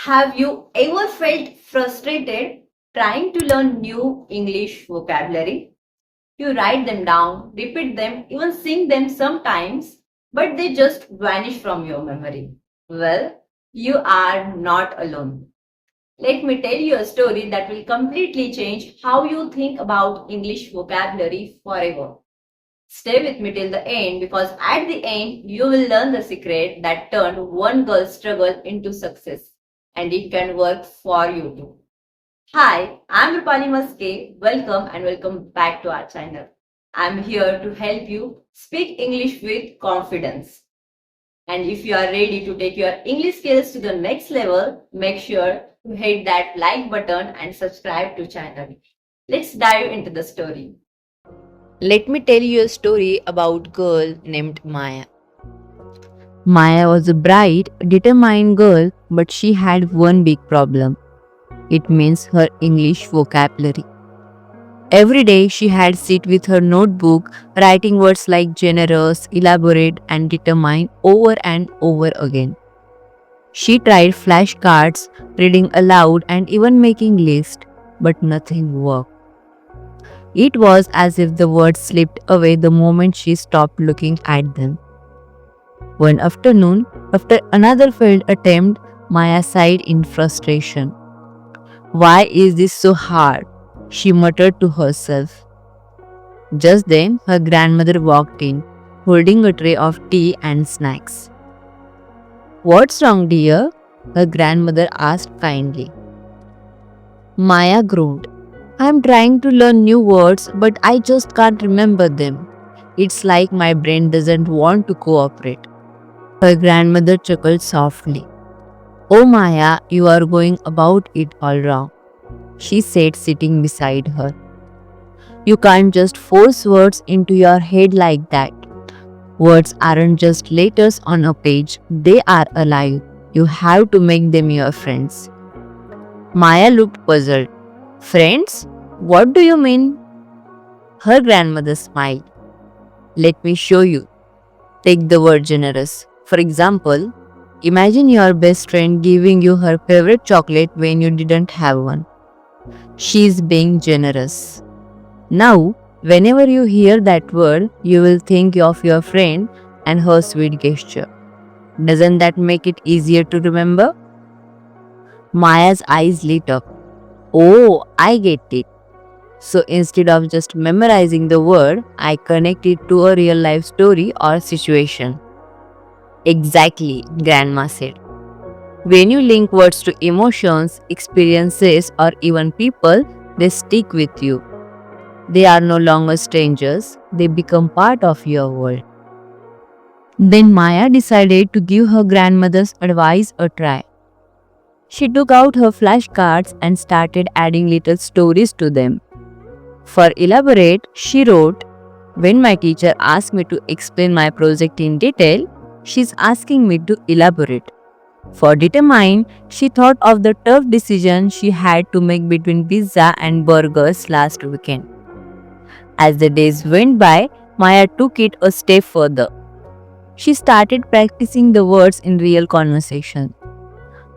Have you ever felt frustrated trying to learn new English vocabulary? You write them down, repeat them, even sing them sometimes, but they just vanish from your memory. Well, you are not alone. Let me tell you a story that will completely change how you think about English vocabulary forever. Stay with me till the end because at the end you will learn the secret that turned one girl's struggle into success and it can work for you too. Hi, I'm Rupali Maske. Welcome and welcome back to our channel. I'm here to help you speak English with confidence. And if you are ready to take your English skills to the next level, make sure to hit that like button and subscribe to channel. Let's dive into the story. Let me tell you a story about a girl named Maya. Maya was a bright, determined girl, but she had one big problem. It means her English vocabulary. Every day she had sit with her notebook, writing words like generous, elaborate, and determined over and over again. She tried flashcards, reading aloud, and even making lists, but nothing worked. It was as if the words slipped away the moment she stopped looking at them. One afternoon, after another failed attempt, Maya sighed in frustration. Why is this so hard? She muttered to herself. Just then, her grandmother walked in, holding a tray of tea and snacks. What's wrong, dear? Her grandmother asked kindly. Maya groaned. I'm trying to learn new words, but I just can't remember them. It's like my brain doesn't want to cooperate. Her grandmother chuckled softly. Oh Maya, you are going about it all wrong, she said, sitting beside her. You can't just force words into your head like that. Words aren't just letters on a page, they are alive. You have to make them your friends. Maya looked puzzled. Friends? What do you mean? Her grandmother smiled. Let me show you. Take the word generous. For example, imagine your best friend giving you her favorite chocolate when you didn't have one. She is being generous. Now, whenever you hear that word, you will think of your friend and her sweet gesture. Doesn't that make it easier to remember? Maya's eyes lit up. Oh, I get it. So instead of just memorizing the word, I connect it to a real life story or situation. Exactly, Grandma said. When you link words to emotions, experiences, or even people, they stick with you. They are no longer strangers, they become part of your world. Then Maya decided to give her grandmother's advice a try. She took out her flashcards and started adding little stories to them. For elaborate, she wrote, when my teacher asked me to explain my project in detail, she's asking me to elaborate. For determine, she thought of the tough decision she had to make between pizza and burgers last weekend. As the days went by, Maya took it a step further. She started practicing the words in real conversation.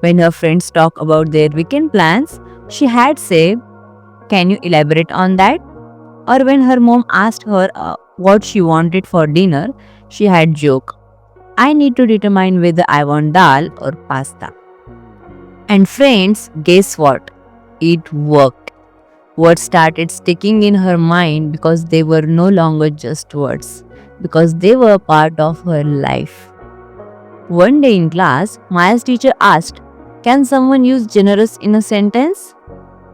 When her friends talked about their weekend plans, she had said, can you elaborate on that? Or when her mom asked her what she wanted for dinner, she had joked, I need to determine whether I want dal or pasta. And friends, guess what? It worked. Words started sticking in her mind because they were no longer just words, because they were part of her life. One day in class, Maya's teacher asked, can someone use generous in a sentence?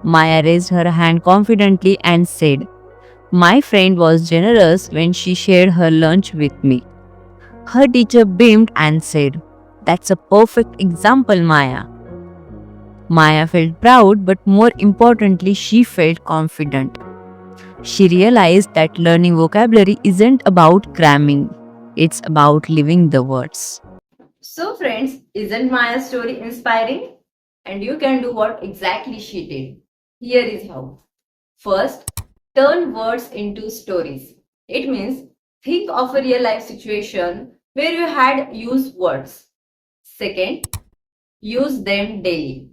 Maya raised her hand confidently and said, my friend was generous when she shared her lunch with me. Her teacher beamed and said, that's a perfect example, Maya. Maya felt proud, but more importantly, she felt confident. She realized that learning vocabulary isn't about cramming, it's about living the words. So, friends, isn't Maya's story inspiring? And you can do what exactly she did. Here is how. First, turn words into stories. It means think of a real life situation where you had used words. Second, Use them daily.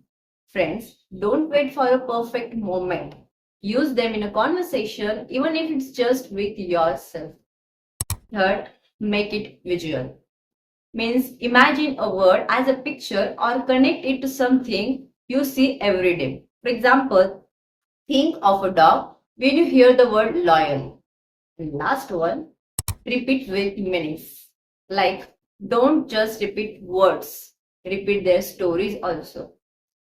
Friends, don't wait for a perfect moment. Use them in a conversation, even if it's just with yourself. Third, make it visual. Means imagine a word as a picture or connect it to something you see every day. For example, think of a dog when you hear the word loyal. And last one, repeat with meanings. Like, don't just repeat words, repeat their stories also.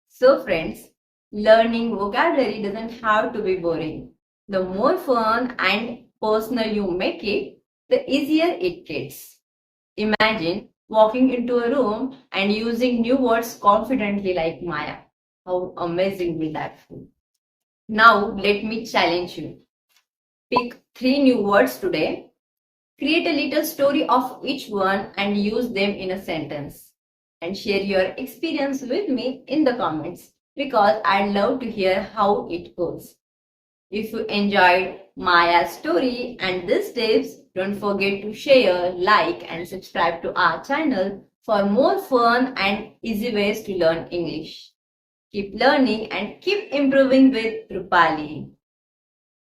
So, friends, learning vocabulary doesn't have to be boring. The more fun and personal you make it, the easier it gets. Imagine walking into a room and using new words confidently like Maya. How amazing will that feel? Now, let me challenge you. Pick three new words today. Create a little story of each one and use them in a sentence. And share your experience with me in the comments because I'd love to hear how it goes. If you enjoyed Maya's story and these tips, don't forget to share, like, and subscribe to our channel for more fun and easy ways to learn English. Keep learning and keep improving with Rupali.